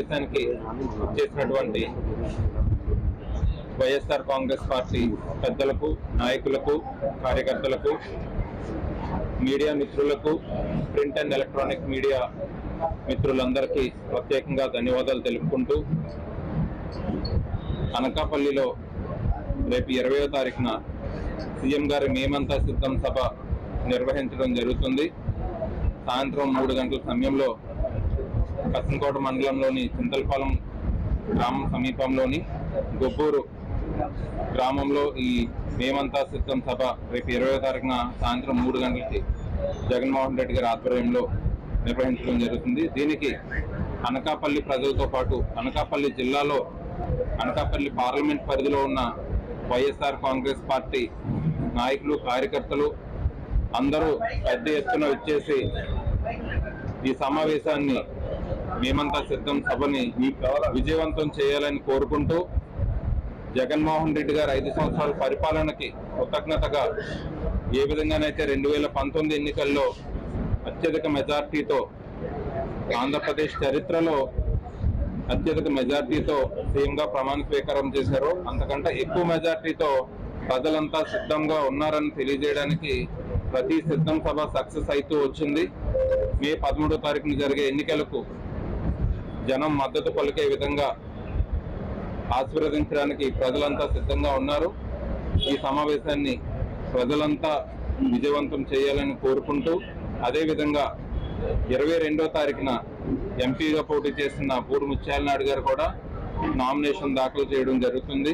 సమావేశానికి చేసినటువంటి వైఎస్ఆర్ కాంగ్రెస్ పార్టీ పెద్దలకు, నాయకులకు, కార్యకర్తలకు, మీడియా మిత్రులకు, ప్రింట్ అండ్ ఎలక్ట్రానిక్ మీడియా మిత్రులందరికీ ప్రత్యేకంగా ధన్యవాదాలు తెలుపుకుంటూ, అనకాపల్లిలో రేపు 20వ తారీఖున సీఎం గారి మేమంతా సిద్ధం సభ నిర్వహించడం జరుగుతుంది. సాయంత్రం 3 గంటల సమయంలో కసనకోట మండలంలోని చింతలపాలెం గ్రామం సమీపంలోని గొబ్బూరు గ్రామంలో ఈ మేమంతా సిద్ధం సభ రేపు 20వ తారీఖున సాయంత్రం 3 గంటలకి జగన్మోహన్ రెడ్డి గారి ఆధ్వర్యంలో నిర్వహించడం జరుగుతుంది. దీనికి అనకాపల్లి ప్రజలతో పాటు అనకాపల్లి జిల్లాలో అనకాపల్లి పార్లమెంట్ పరిధిలో ఉన్న వైఎస్ఆర్ కాంగ్రెస్ పార్టీ నాయకులు, కార్యకర్తలు అందరూ పెద్ద ఎత్తున వచ్చేసి ఈ సమావేశాన్ని మేమంతా సిద్ధం సభని విజయవంతం చేయాలని కోరుకుంటూ, జగన్మోహన్ రెడ్డి గారు 5 సంవత్సరాల పరిపాలనకి కృతజ్ఞతగా ఏ విధంగానైతే 2019 ఎన్నికల్లో అత్యధిక మెజార్టీతో ఆంధ్రప్రదేశ్ చరిత్రలో అత్యధిక మెజార్టీతో సీఎంగా ప్రమాణ స్వీకారం చేశారో, అంతకంటే ఎక్కువ మెజార్టీతో ప్రజలంతా సిద్ధంగా ఉన్నారని తెలియజేయడానికి ప్రతి సిద్ధం సభ సక్సెస్ అవుతూ వచ్చింది. మే 13వ తారీఖున జరిగే ఎన్నికలకు జనం మద్దతు పలికే విధంగా ఆశీర్వదించడానికి ప్రజలంతా సిద్ధంగా ఉన్నారు. ఈ సమావేశాన్ని ప్రజలంతా విజయవంతం చేయాలని కోరుకుంటూ, అదేవిధంగా 22వ తారీఖున ఎంపీగా పోటీ చేస్తున్న పూడి ముత్యాల నాయుడు గారు కూడా నామినేషన్ దాఖలు చేయడం జరుగుతుంది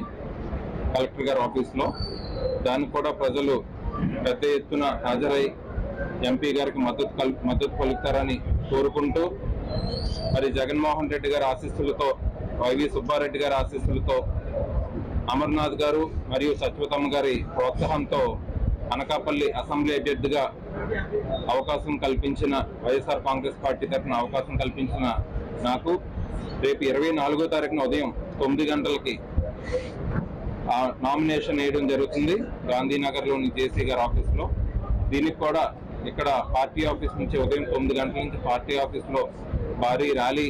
కలెక్టర్ గారి ఆఫీస్లో. దానికి కూడా ప్రజలు పెద్ద ఎత్తున హాజరై ఎంపీ గారికి మద్దతు పలుకుతారని కోరుకుంటూ, మరి జగన్మోహన్ రెడ్డి గారి ఆశీస్సులతో, వైవి సుబ్బారెడ్డి గారి ఆశీస్సులతో, అమర్నాథ్ గారు మరియు సత్యవతమ్మ గారి ప్రోత్సాహంతో అనకాపల్లి అసెంబ్లీ అభ్యర్థిగా అవకాశం కల్పించిన వైఎస్ఆర్ కాంగ్రెస్ పార్టీ తరఫున అవకాశం కల్పించిన నాకు రేపు 24వ తారీఖున ఉదయం 9 గంటలకి నామినేషన్ వేయడం జరుగుతుంది గాంధీనగర్లోని జేసీ గారి ఆఫీస్లో. దీనికి కూడా ఇక్కడ పార్టీ ఆఫీస్ నుంచి ఉదయం 9 గంటల నుంచి పార్టీ ఆఫీస్లో భారీ ర్యాలీ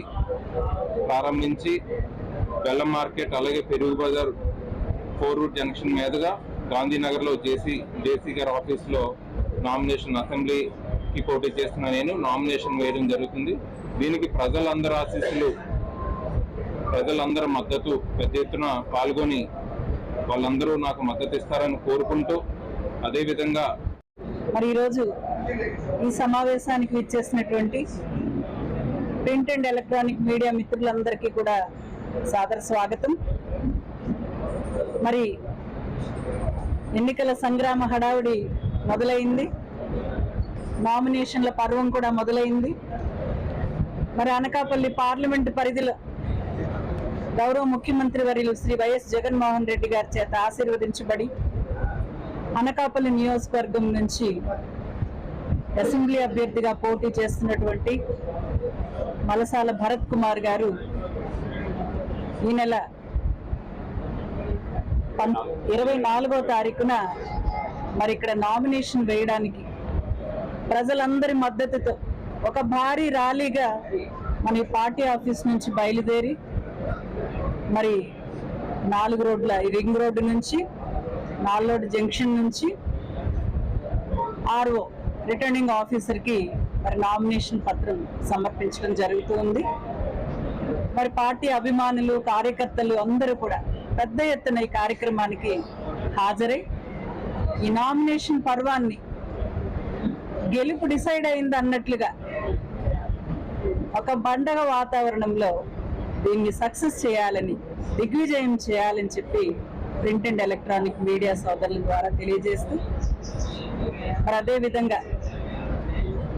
ప్రారంభించి బెల్లం మార్కెట్ అలాగే పెరుగు బజార్ 4 రూట్ జంక్షన్ మీదుగా గాంధీనగర్లో జేసీ గారి ఆఫీస్లో నామినేషన్ అసెంబ్లీకి పోటీ చేస్తున్న నేను నామినేషన్ వేయడం జరుగుతుంది. దీనికి ప్రజలందరూ ఆశీస్సులు, ప్రజలందరూ మద్దతు పెద్ద ఎత్తున పాల్గొని వాళ్ళందరూ నాకు మద్దతు ఇస్తారని కోరుకుంటూ, అదేవిధంగా మరి ఈరోజు ఈ సమావేశానికి విచ్చేసినటువంటి ప్రింట్ అండ్ ఎలక్ట్రానిక్ మీడియా మిత్రులందరికీ కూడా సాదర స్వాగతం. మరి ఎన్నికల సంగ్రామ హడావుడి మొదలైంది, నామినేషన్ల పర్వం కూడా మొదలైంది. మరి అనకాపల్లి పార్లమెంటు పరిధిలో గౌరవ ముఖ్యమంత్రి వర్యులు శ్రీ వైఎస్ జగన్మోహన్ రెడ్డి గారి చేత ఆశీర్వదించబడి అనకాపల్లి నియోజకవర్గం నుంచి అసెంబ్లీ అభ్యర్థిగా పోటీ చేస్తున్నటువంటి మలసాల భరత్ కుమార్ గారు ఈ నెల 24వ తారీఖున మరి ఇక్కడ నామినేషన్ వేయడానికి ప్రజలందరి మద్దతుతో ఒక భారీ ర్యాలీగా మన పార్టీ ఆఫీస్ నుంచి బయలుదేరి మరి 4 రోడ్ల రింగ్ రోడ్డు నుంచి 4 రోడ్ జంక్షన్ నుంచి ఆర్ఓ రిటర్నింగ్ ఆఫీసర్కి మరి నామినేషన్ పత్రం సమర్పించడం జరుగుతుంది. మరి పార్టీ అభిమానులు, కార్యకర్తలు అందరూ కూడా పెద్ద ఎత్తున ఈ కార్యక్రమానికి హాజరై ఈ నామినేషన్ పర్వాన్ని గెలుపు డిసైడ్ అయింది అన్నట్లుగా ఒక పండగ వాతావరణంలో దీన్ని సక్సెస్ చేయాలని, దిగ్విజయం చేయాలని చెప్పి ప్రింట్ అండ్ ఎలక్ట్రానిక్ మీడియా సోదరుల ద్వారా తెలియజేస్తూ, మరి అదేవిధంగా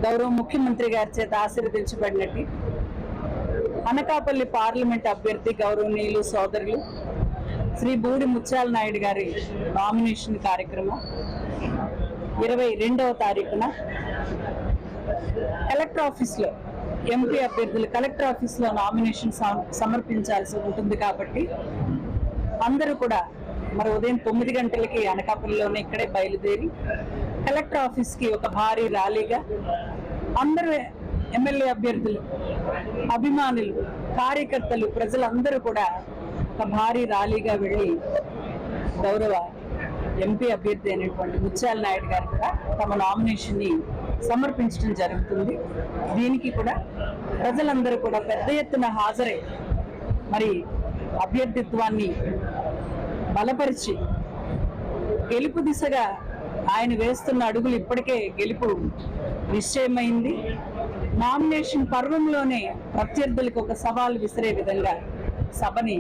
గౌరవ ముఖ్యమంత్రి గారి చేత ఆశీర్వదించబడినట్టు అనకాపల్లి పార్లమెంట్ అభ్యర్థి గౌరవనీయులు సోదరులు శ్రీ బూడి ముత్యాల నాయుడు గారి నామినేషన్ కార్యక్రమం 22వ తారీఖున కలెక్టర్ ఆఫీస్లో ఎంపీ అభ్యర్థులు కలెక్టర్ ఆఫీస్లో నామినేషన్ సమర్పించాల్సి ఉంటుంది. కాబట్టి అందరూ కూడా మరి ఉదయం 9 గంటలకి అనకాపల్లిలోనే ఇక్కడే బయలుదేరి కలెక్టర్ ఆఫీస్కి ఒక భారీ ర్యాలీగా అందరూ ఎమ్మెల్యే అభ్యర్థులు, అభిమానులు, కార్యకర్తలు, ప్రజలందరూ కూడా ఒక భారీ ర్యాలీగా వెళ్ళి గౌరవ ఎంపీ అభ్యర్థి అయినటువంటి ముత్యాల నాయుడు గారు కూడా తమ నామినేషన్ ని సమర్పించడం జరుగుతుంది. దీనికి కూడా ప్రజలందరూ కూడా పెద్ద ఎత్తున హాజరై మరి అభ్యర్థిత్వాన్ని బలపరిచి గెలుపు దిశగా ఆయన వేస్తున్న అడుగులు ఇప్పటికే గెలుపు నిశ్చయమైంది. నామినేషన్ పర్వంలోనే ప్రత్యర్థులకు ఒక సవాల్ విసిరే విధంగా సభని,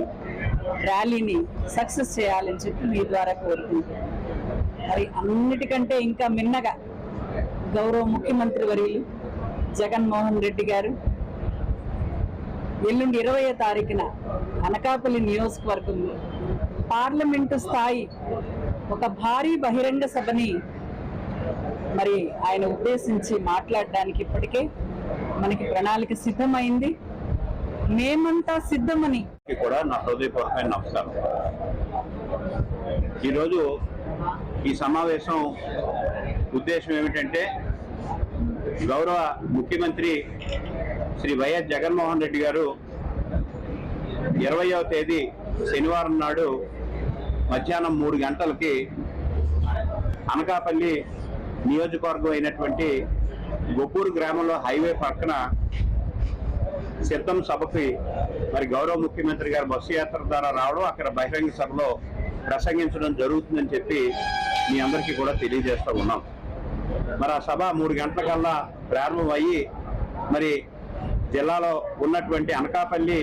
ర్యాలీని సక్సెస్ చేయాలని చెప్పి మీ ద్వారా కోరుకుంటున్నాను. మరి అన్నిటికంటే ఇంకా మిన్నగా గౌరవ ముఖ్యమంత్రి వర్యులు జగన్మోహన్ రెడ్డి గారు ఎల్లుండి 20వ తారీఖున అనకాపల్లి నియోజకవర్గంలో పార్లమెంటు స్థాయి ఒక భారీ బహిరంగ సభని మరి ఆయన ఉద్దేశించి మాట్లాడడానికి ఇప్పటికే మనకి ప్రణాళిక సిద్ధమైంది. మేమంతా సిద్ధమని కూడా నా హృదయపూర్వకమైన నమస్కారం. ఈరోజు ఈ సమావేశం ఉద్దేశం ఏమిటంటే, గౌరవ ముఖ్యమంత్రి శ్రీ వైఎస్ జగన్మోహన్ రెడ్డి గారు 20వ తేదీ శనివారం నాడు మధ్యాహ్నం 3 గంటలకి అనకాపల్లి నియోజకవర్గం అయినటువంటి గొప్పూరు గ్రామంలో హైవే పక్కన సిద్ధం సభకి మరి గౌరవ ముఖ్యమంత్రి గారు బస్సు యాత్ర ద్వారా రావడం, అక్కడ బహిరంగ సభలో ప్రసంగించడం జరుగుతుందని చెప్పి మీ అందరికీ కూడా తెలియజేస్తూ ఉన్నాం. మరి ఆ సభ 3 గంటలకల్లా ప్రారంభం అయ్యి మరి జిల్లాలో ఉన్నటువంటి అనకాపల్లి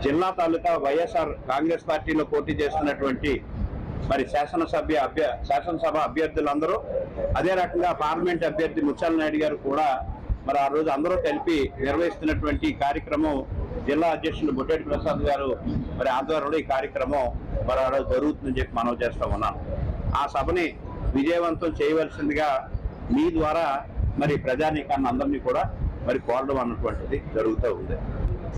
జిల్లా తాలూకా వైఎస్ఆర్ కాంగ్రెస్ పార్టీలో పోటీ చేస్తున్నటువంటి మరి శాసనసభ అభ్యర్థులందరూ, అదే రకంగా పార్లమెంట్ అభ్యర్థి ముత్యాల నాయుడు గారు కూడా మరి ఆ రోజు అందరూ కలిపి నిర్వహిస్తున్నటువంటి కార్యక్రమం జిల్లా అధ్యక్షులు బొట్టేటి ప్రసాద్ గారు మరి ఆధ్వర్యంలో ఈ కార్యక్రమం మరి ఆ రోజు జరుగుతుందని చెప్పి మనం చేస్తూ ఉన్నాం. ఆ సభని విజయవంతం చేయవలసిందిగా మీ ద్వారా మరి ప్రజానీకాన్ని అందరినీ కూడా మరి కోరడం అన్నటువంటిది జరుగుతూ ఉంది.